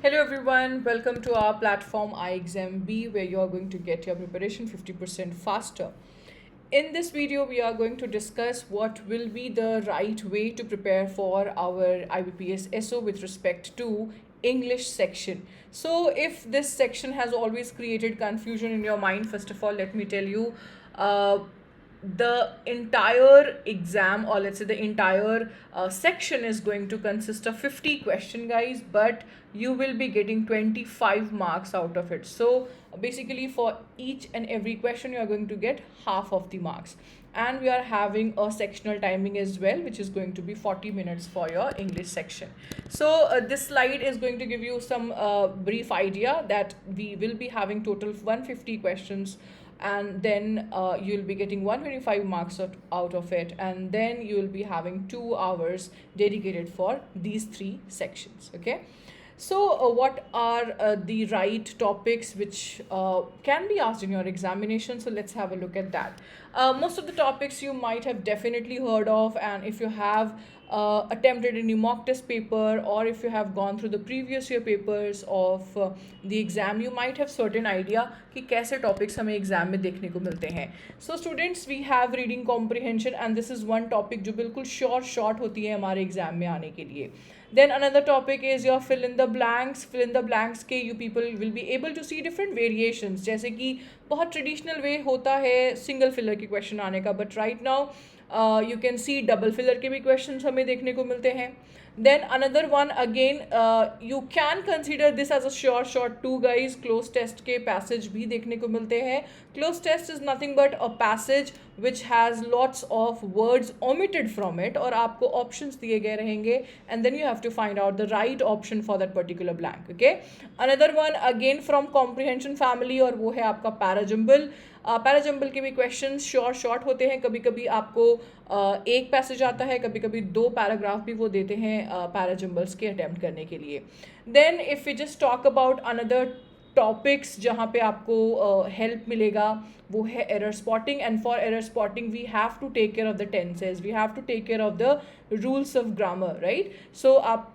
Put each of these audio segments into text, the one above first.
Hello everyone, welcome to our platform iExamB where you are going to get your preparation 50% faster. In this video, we are going to discuss what will be the right way to prepare for our IBPS SO with respect to English section. So if this section has always created confusion in your mind, first of all, let me tell you, uh, the entire exam, or let's say the entire section, is going to consist of 50 question, guys, but you will be getting 25 marks out of it. So basically for each and every question you are going to get half of the marks, and we are having a sectional timing as well, which is going to be 40 minutes for your English section. So this slide is going to give you some brief idea that we will be having total 150 questions, and then you'll be getting 125 marks out of it, and then you'll be having 2 hours dedicated for these three sections. Okay, so what are the right topics which can be asked in your examination? So let's have a look at that. Most of the topics you might have definitely heard of, and if you have attempted any mock test paper, or if you have gone through the previous year papers of the exam, you might have certain idea कि कैसे topics हमें exam में देखने को मिलते हैं. So students, we have reading comprehension, and this is one topic जो बिल्कुल short होती है हमारे exam में आने के लिए. Then another topic is your fill in the blanks. Fill in the blanks के you people will be able to see different variations, जैसे कि बहुत traditional way होता है single filler के question आने का, but right now you can see double filler के भी questions हमें देखने को मिलते हैं. Then another one again, you can consider this as a short too, guys. Close test के passage भी देखने को मिलते हैं. Close test is nothing but a passage which has lots of words omitted from it, और आपको options दिए गए रहेंगे, and then you have to find out the right option for that particular blank. Okay, another one again from comprehension family, और वो है आपका parajumble. Parajumble के भी क्वेश्चन शॉर्ट होते हैं. कभी कभी आपको एक पैसेज आता है, कभी कभी 2 पैराग्राफ भी वो देते हैं पैराजम्बल्स के अटैम्प्ट करने के लिए. Then if we just talk about another topics जहाँ पे आपको हेल्प मिलेगा, वो है error spotting. And for error spotting we have to take care of the tenses, we have to take care of the rules of grammar, right. So आप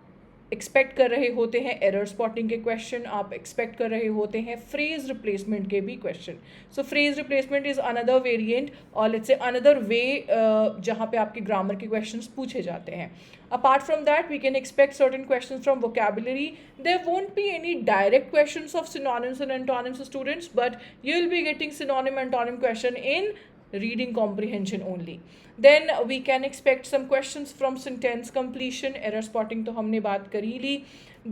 expect कर रहे होते हैं एरर स्पॉटिंग के क्वेश्चन, आप एक्सपेक्ट कर रहे होते हैं फ्रेज रिप्लेसमेंट के भी question. So phrase replacement is another variant, और लेट्स से अनदर वे जहाँ पे आपके ग्रामर के क्वेश्चंस पूछे जाते हैं. Apart from that, we can expect certain questions from vocabulary. There won't be any direct questions of synonyms and antonyms, students, but you will be getting synonym antonym question in reading comprehension only. Then we can expect some questions from sentence completion. Error spotting तो हमने बात कर ही ली.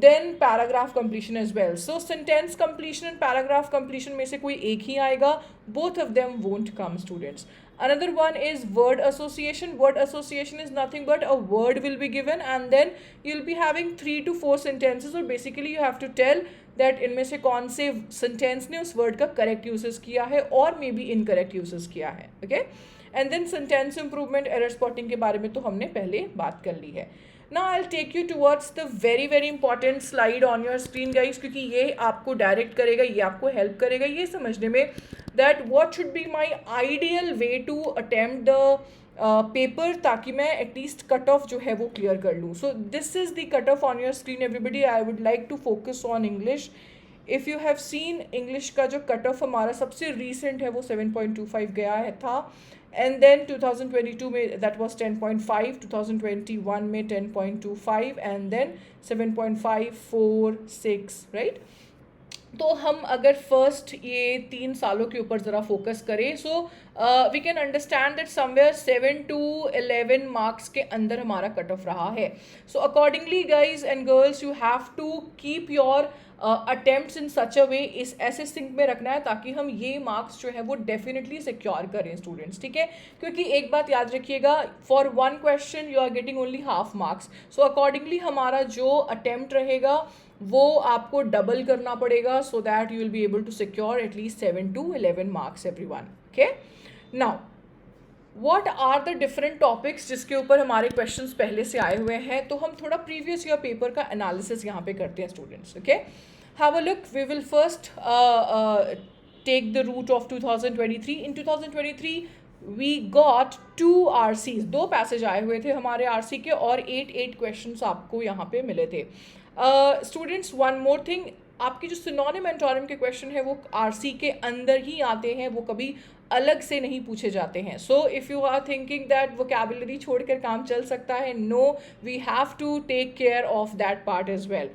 Then paragraph completion as well. So sentence completion and paragraph completion में से कोई एक ही आएगा. Both of them won't come, students. Another one is word association. Word association is nothing but a word will be given, and then you'll be having 3 to 4 sentences, or basically you have to tell that इनमें से कौन से sentence ने उस word का correct uses किया है और मे बी इनकरेक्ट यूजेस किया है. Okay, and then sentence improvement, error spotting के बारे में तो हमने पहले बात कर ली है. Now I'll take you towards the very important slide on your screen, guys, क्योंकि ये आपको डायरेक्ट करेगा, ये आपको हेल्प करेगा ये समझने में that what should be my ideal way to attempt the paper, ताकि मैं एटलीस्ट कट ऑफ जो है वो क्लियर कर लूँ. So this is the cut off on your screen everybody. I would like to focus on English. If you have seen English का जो cut off हमारा सबसे रीसेंट है वो 7.25 गया है था, एंड देन 2022 में दैट वाज 10.5, 2021 में 10.25, एंड देन 7.546, राइट. तो हम अगर फर्स्ट ये 3 सालों के ऊपर ज़रा फोकस करें, so we can understand that somewhere 7 to 11 marks के अंदर हमारा कट ऑफ रहा है. So accordingly guys and girls, you have to keep your attempts in such a way, इस ऐसे सिंक में रखना है ताकि हम ये मार्क्स जो है वो डेफिनेटली सिक्योर करें स्टूडेंट्स, ठीक है. क्योंकि एक बात याद रखिएगा, for 1 question you are getting only half marks. So accordingly हमारा जो अटेम्प्ट रहेगा वो आपको डबल करना पड़ेगा, so that you will be able to secure at least 7 to 11 marks everyone. Okay, now what are the different topics जिसके ऊपर हमारे क्वेश्चंस पहले से आए हुए हैं. तो हम थोड़ा प्रीवियस ईयर पेपर का एनालिसिस यहाँ पे करते हैं students. Okay, have a look. We will first take the route of 2023. In 2023 we got 2 RCs, 2 passage आए हुए थे हमारे RC के, और 8 क्वेश्चंस आपको यहाँ पे मिले थे. स्टूडेंट्स, वन मोर थिंग, आपके जो सिनोनिम एंटोनिम के क्वेश्चन है वो आरसी के अंदर ही आते हैं, वो कभी अलग से नहीं पूछे जाते हैं. So if you are thinking that vocabulary छोड़कर काम चल सकता है, no, we have to take care of that part as well.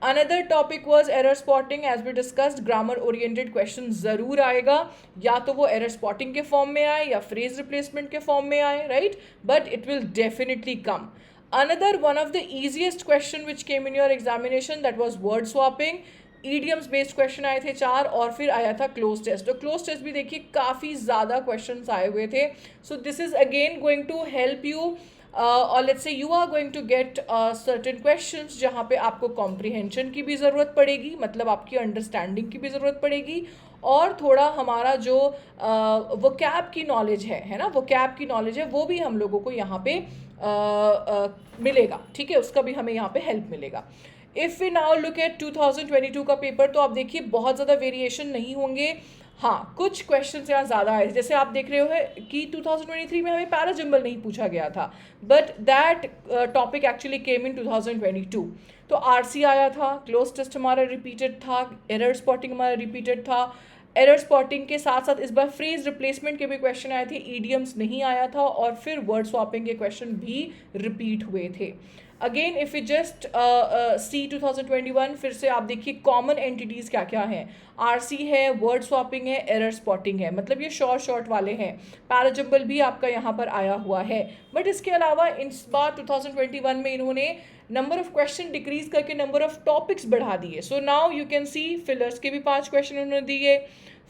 Another topic was error spotting. As we discussed, grammar oriented question ज़रूर आएगा, या तो वो एरर स्पॉटिंग के फॉर्म में आए या फ्रेज रिप्लेसमेंट के फॉर्म में आए, right, but it will definitely come. Another one of the easiest question which came in your examination, that was word swapping. Idioms based question आए थे 4, और फिर आया था क्लोज टेस्ट. तो क्लोज टेस्ट भी देखिए काफ़ी ज़्यादा क्वेश्चंस आए हुए थे. So this is again going to help you, और let's say you are going to get certain questions जहाँ पे आपको कॉम्प्रिहेंशन की भी ज़रूरत पड़ेगी, मतलब आपकी अंडरस्टैंडिंग की भी ज़रूरत पड़ेगी, और थोड़ा हमारा जो वोकैब की नॉलेज है ना, वोकैब की नॉलेज है, वो भी हम लोगों को यहाँ पे मिलेगा. ठीक है, उसका भी हमें यहाँ पे हेल्प मिलेगा. If we now look at 2022 का पेपर, तो आप देखिए बहुत ज़्यादा वेरिएशन नहीं होंगे. हाँ, कुछ क्वेश्चन यहाँ ज़्यादा आए, जैसे आप देख रहे हो कि 2023 में हमें पैराजिम्बल नहीं पूछा गया था, but that topic actually came in 2022. तो आरसी आया था, क्लोज टेस्ट हमारा रिपीटेड था, एरर स्पॉटिंग हमारा रिपीटेड था. एरर स्पॉटिंग के साथ साथ इस बार फ्रेज रिप्लेसमेंट के भी क्वेश्चन आए थे, ईडियम्स नहीं आया था, और फिर वर्ड स्वैपिंग के क्वेश्चन भी रिपीट हुए थे. Again if you just see 2021, फिर से आप देखिए कॉमन एंटिटीज़ क्या क्या हैं. आरसी है, वर्ड स्वैपिंग है, एरर स्पॉटिंग है, मतलब ये शॉर्ट वाले हैं. पैराजिम्बल भी आपका यहाँ पर आया हुआ है. बट इसके अलावा इस बार 2021 में इन्होंने नंबर ऑफ क्वेश्चन डिक्रीज करके नंबर ऑफ टॉपिक्स बढ़ा दिए. So now you can see fillers के भी 5 क्वेश्चन उन्होंने दिए,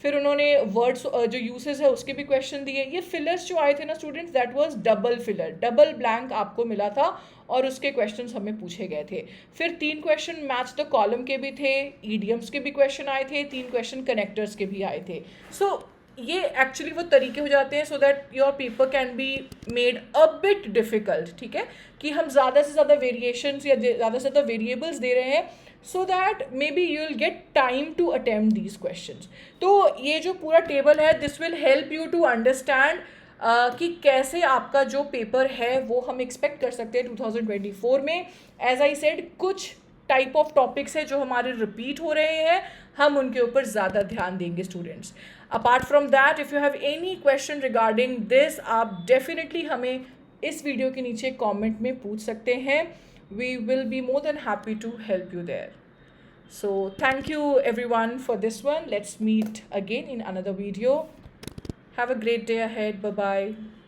फिर उन्होंने वर्ड्स जो यूसेज है उसके भी क्वेश्चन दिए. ये फिलर्स जो आए थे ना students, that was double filler, double blank आपको मिला था, और उसके क्वेश्चंस हमें पूछे गए थे. फिर 3 क्वेश्चन मैच द कॉलम के भी थे, ईडियम्स के भी क्वेश्चन आए थे, 3 क्वेश्चन कनेक्टर्स के भी आए थे. सो ये एक्चुअली वो तरीके हो जाते हैं so that your paper can be made a bit difficult. ठीक है, कि हम ज़्यादा से ज़्यादा वेरिएशंस या ज़्यादा से ज़्यादा वेरिएबल्स दे रहे हैं, so that may be you will get time to attempt these questions. तो ये जो पूरा टेबल है, this will help you to understand कि कैसे आपका जो पेपर है वो हम एक्सपेक्ट कर सकते हैं 2024 में. एज आई सेड, कुछ टाइप ऑफ टॉपिक्स है जो हमारे रिपीट हो रहे हैं, हम उनके ऊपर ज़्यादा ध्यान देंगे students. Apart from that, if you have any question regarding this, आप डेफिनेटली हमें इस वीडियो के नीचे कमेंट में पूछ सकते हैं. We will be more than happy to help you there. So thank you everyone for this one. Let's meet again in another video. Have a great day ahead. Bye bye.